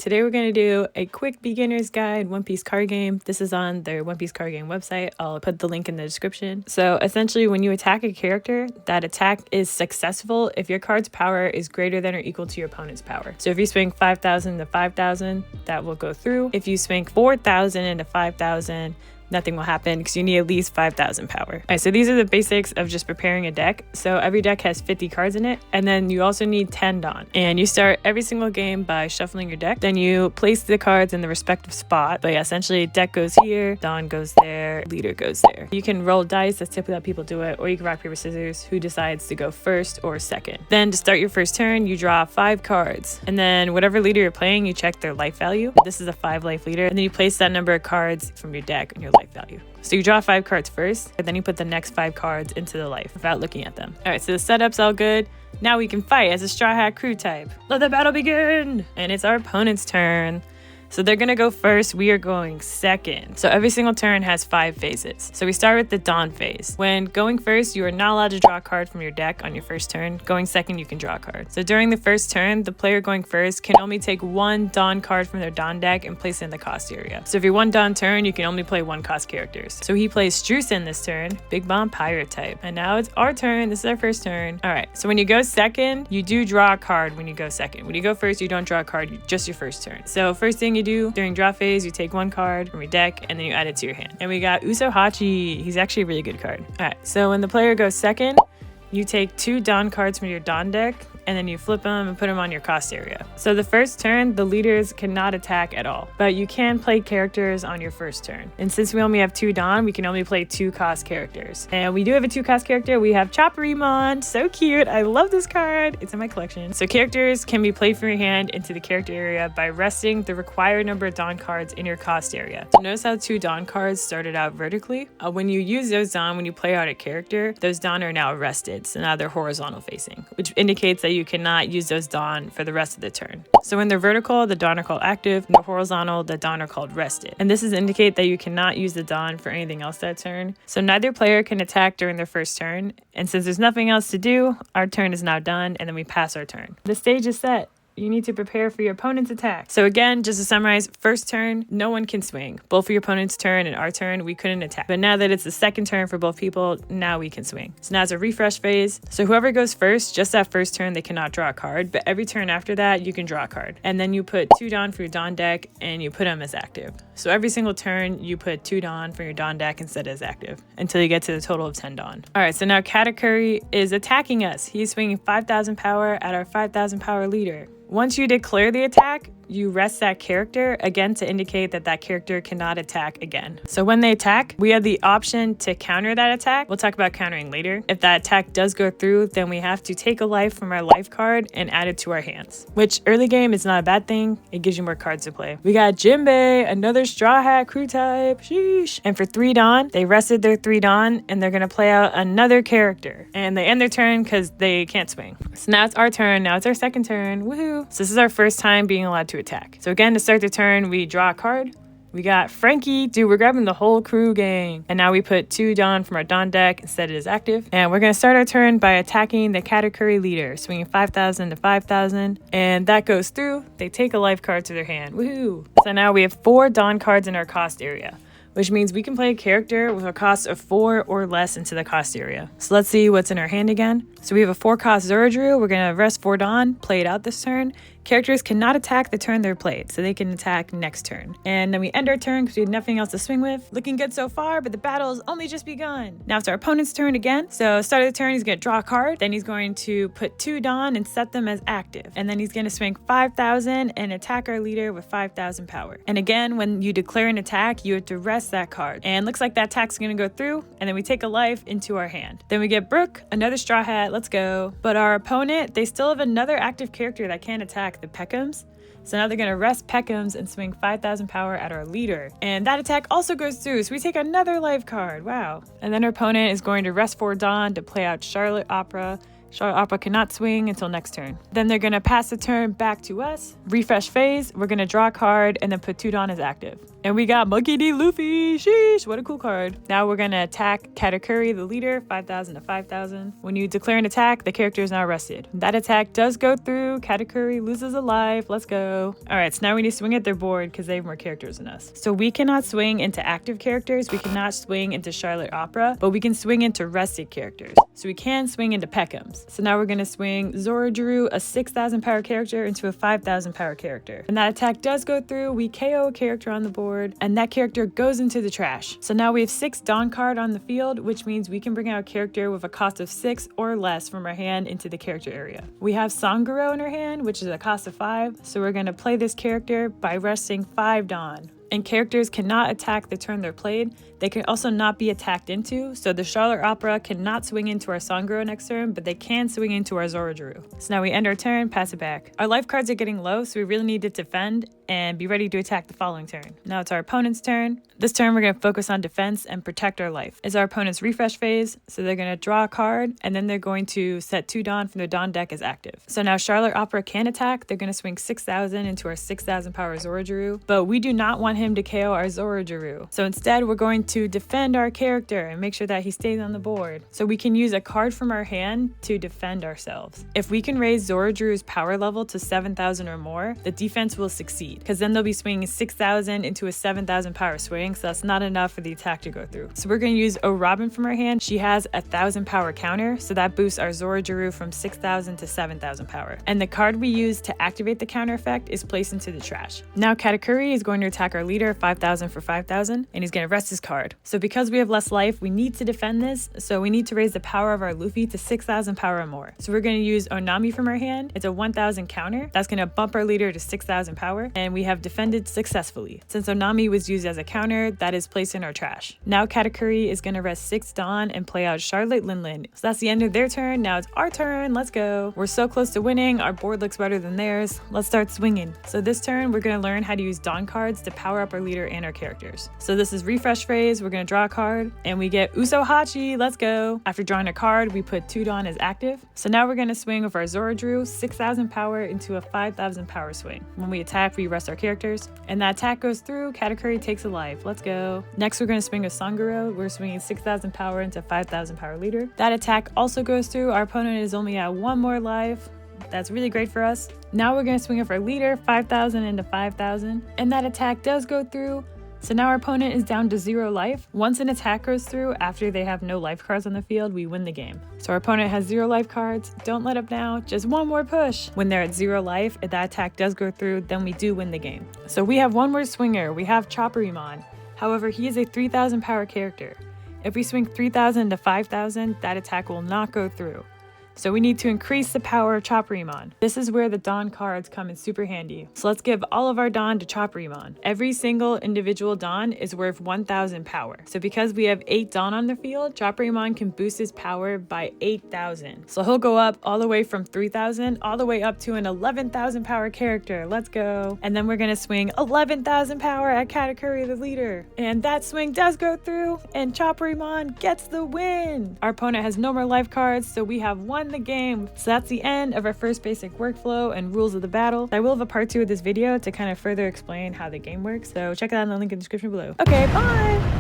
Today we're going to do a quick beginner's guide One Piece card game. This is on their One Piece card game website. I'll put the link in the description. So essentially when you attack a character, that attack is successful if your card's power is greater than or equal to your opponent's power. So if you swing 5,000 to 5,000, that will go through. If you swing 4,000 into 5,000, nothing will happen because you need at least 5,000 power. All right, so these are the basics of just preparing a deck. So every deck has 50 cards in it, and then you also need 10 Dawn. And you start every single game by shuffling your deck. Then you place the cards in the respective spot. But yeah, essentially deck goes here, Dawn goes there, leader goes there. You can roll dice, that's typically how people do it, or you can rock, paper, scissors, who decides to go first or second. Then to start your first turn, you draw 5 cards. And then whatever leader you're playing, you check their life value. This is a 5 life leader. And then you place that number of cards from your deck on your life value. So you draw 5 cards first, and then you put the next 5 cards into the life without looking at them. All right, so the setup's all good. Now we can fight as a Straw Hat Crew type. Let the battle begin! And it's our opponent's turn. So they're gonna go first, we are going second. So every single turn has 5 phases. So we start with the Dawn phase. When going first, you are not allowed to draw a card from your deck on your first turn. Going second, you can draw a card. So during the first turn, the player going first can only take 1 Dawn card from their Dawn deck and place it in the cost area. So if you're 1 Dawn turn, you can only play 1 cost characters. So he plays Strucin this turn, Big Bomb Pirate type. And now it's our turn, this is our first turn. All right, so when you go second, you do draw a card when you go second. When you go first, you don't draw a card, just your first turn. So first thing you do during draw phase, you take 1 card from your deck and then you add it to your hand. And we got Usohachi. He's actually a really good card. All right, so when the player goes second, you take 2 Dawn cards from your Dawn deck and then you flip them and put them on your cost area. So the first turn, the leaders cannot attack at all, but you can play characters on your first turn. And since we only have 2 Dawn, we can only play 2 cost characters. And we do have a 2 cost character. We have Chopperimon, so cute. I love this card. It's in my collection. So characters can be played from your hand into the character area by resting the required number of Dawn cards in your cost area. So notice how 2 Dawn cards started out vertically. When you use those Dawn, when you play out a character, those Dawn are now rested. So now they're horizontal facing, which indicates that you cannot use those Dawn for the rest of the turn. So when they're vertical, the Dawn are called active. When they're horizontal, the Dawn are called rested. And this is indicate that you cannot use the Dawn for anything else that turn. So neither player can attack during their first turn. And since there's nothing else to do, our turn is now done and then we pass our turn. The stage is set. You need to prepare for your opponent's attack. So again, just to summarize, first turn, no one can swing. Both for your opponent's turn and our turn, we couldn't attack. But now that it's the second turn for both people, now we can swing. So now it's a refresh phase. So whoever goes first, just that first turn, they cannot draw a card. But every turn after that, you can draw a card. And then you put 2 Dawn for your Dawn deck and you put them as active. So every single turn, you put 2 Dawn for your Dawn deck instead as active until you get to the total of 10 Dawn. All right, so now Katakuri is attacking us. He's swinging 5,000 power at our 5,000 power leader. Once you declare the attack, you rest that character again to indicate that that character cannot attack again. So when they attack, we have the option to counter that attack. We'll talk about countering later. If that attack does go through, then we have to take a life from our life card and add it to our hands, which early game is not a bad thing. It gives you more cards to play. We got Jinbei, another Straw Hat Crew type. Sheesh. And for 3 Dawn, they rested their 3 Dawn and they're going to play out another character. And they end their turn because they can't swing. So now it's our turn. Now it's our second turn. Woohoo. So this is our first time being allowed to attack. So again, to start the turn, we draw a card. We got Frankie. Dude, we're grabbing the whole crew gang. And now we put 2 Dawn from our Dawn deck instead it is active. And we're going to start our turn by attacking the Katakuri leader, swinging 5,000 to 5,000. And that goes through. They take a life card to their hand. Woohoo! So now we have 4 Dawn cards in our cost area, which means we can play a character with a cost of 4 or less into the cost area. So let's see what's in our hand again. So we have a 4 cost Zorodru. We're going to rest 4 Dawn, play it out this turn. Characters cannot attack the turn they're played, so they can attack next turn. And then we end our turn because we had nothing else to swing with. Looking good so far, but the battle has only just begun. Now it's our opponent's turn again. So start of the turn, he's going to draw a card. Then he's going to put 2 Dawn and set them as active. And then he's going to swing 5,000 and attack our leader with 5,000 power. And again, when you declare an attack, you have to rest that card. And looks like that attack's going to go through. And then we take a life into our hand. Then we get Brooke, another Straw Hat. Let's go. But our opponent, they still have another active character that can't attack, the Peckhams. So now they're going to rest Peckhams and swing 5,000 power at our leader. And that attack also goes through, so we take another life card. Wow. And then our opponent is going to rest 4 Dawn to play out Charlotte Opera. Charlotte Opera cannot swing until next turn. Then they're going to pass the turn back to us. Refresh phase. We're going to draw a card and then put 2 Dawn as active. And we got Monkey D. Luffy. Sheesh, what a cool card. Now we're gonna attack Katakuri, the leader, 5,000 to 5,000. When you declare an attack, the character is now rested. That attack does go through. Katakuri loses a life. Let's go. All right, so now we need to swing at their board because they have more characters than us. So we cannot swing into active characters. We cannot swing into Charlotte Opera, but we can swing into rested characters. So we can swing into Peckhams. So now we're gonna swing Zoroark, a 6,000 power character, into a 5,000 power character. And that attack does go through. We KO a character on the board, and that character goes into the trash. So now we have 6 Dawn card on the field, which means we can bring out a character with a cost of 6 or less from our hand into the character area. We have Sanguro in our hand, which is a cost of 5. So we're gonna play this character by resting 5 Dawn. And characters cannot attack the turn they're played. They can also not be attacked into, so the Charlotte Opera cannot swing into our Sanguro next turn, but they can swing into our Zoroark. So now we end our turn, pass it back. Our life cards are getting low, so we really need to defend and be ready to attack the following turn. Now it's our opponent's turn. This turn we're going to focus on defense and protect our life. It's our opponent's refresh phase, so they're going to draw a card, and then they're going to set 2 Dawn from their Dawn deck as active. So now Charlotte Opera can attack. They're going to swing 6,000 into our 6,000 power Zoroark, but we do not want him to KO our Zoroark. So instead we're going to defend our character and make sure that he stays on the board. So we can use a card from our hand to defend ourselves. If we can raise Zoroark's power level to 7,000 or more, the defense will succeed, because then they'll be swinging 6,000 into a 7,000 power swing, so that's not enough for the attack to go through. So we're going to use O'Robin from our hand. She has a 1,000 power counter, so that boosts our Zoroark from 6,000 to 7,000 power. And the card we use to activate the counter effect is placed into the trash. Now Katakuri is going to attack our leader, 5,000 for 5,000, and he's going to rest his card. So because we have less life, we need to defend this, so we need to raise the power of our Luffy to 6,000 power or more. So we're going to use Onami from our hand. It's a 1,000 counter. That's going to bump our leader to 6,000 power, and we have defended successfully. Since Onami was used as a counter, that is placed in our trash. Now Katakuri is going to rest 6 Dawn and play out Charlotte Linlin. So that's the end of their turn. Now it's our turn. Let's go. We're so close to winning. Our board looks better than theirs. Let's start swinging. So this turn, we're going to learn how to use Dawn cards to power up our leader and our characters. So this is refresh phase. We're going to draw a card, and we get Usohachi. Let's go. After drawing a card, we put 2 Dawn as active. So now we're going to swing with our Zoroark, 6,000 power into a 5,000 power swing. When we attack, we rest our characters, and that attack goes through. Katakuri takes a life. Let's go. Next, we're going to swing with Sanguro. We're swinging 6,000 power into 5,000 power leader. That attack also goes through. Our opponent is only at 1 more life. That's really great for us. Now we're going to swing with our leader, 5,000 into 5,000, and that attack does go through. So now our opponent is down to 0 life. Once an attack goes through after they have no life cards on the field, we win the game. So our opponent has 0 life cards. Don't let up now. Just one more push. When they're at 0 life, if that attack does go through, then we do win the game. So we have one more swinger. We have Chopperimon. However, he is a 3,000 power character. If we swing 3,000 to 5,000, that attack will not go through. So we need to increase the power of Chopperimon. This is where the Dawn cards come in super handy. So let's give all of our Dawn to Chopperimon. Every single individual Dawn is worth 1,000 power. So because we have 8 Dawn on the field, Chopperimon can boost his power by 8,000. So he'll go up all the way from 3,000 all the way up to an 11,000 power character. Let's go. And then we're going to swing 11,000 power at Katakuri, the leader. And that swing does go through, and Chopperimon gets the win. Our opponent has no more life cards, so we have won the game. So that's the end of our first basic workflow and rules of the battle. I will have a part 2 of this video to kind of further explain how the game works, so check it out in the link in the description below. Okay, bye!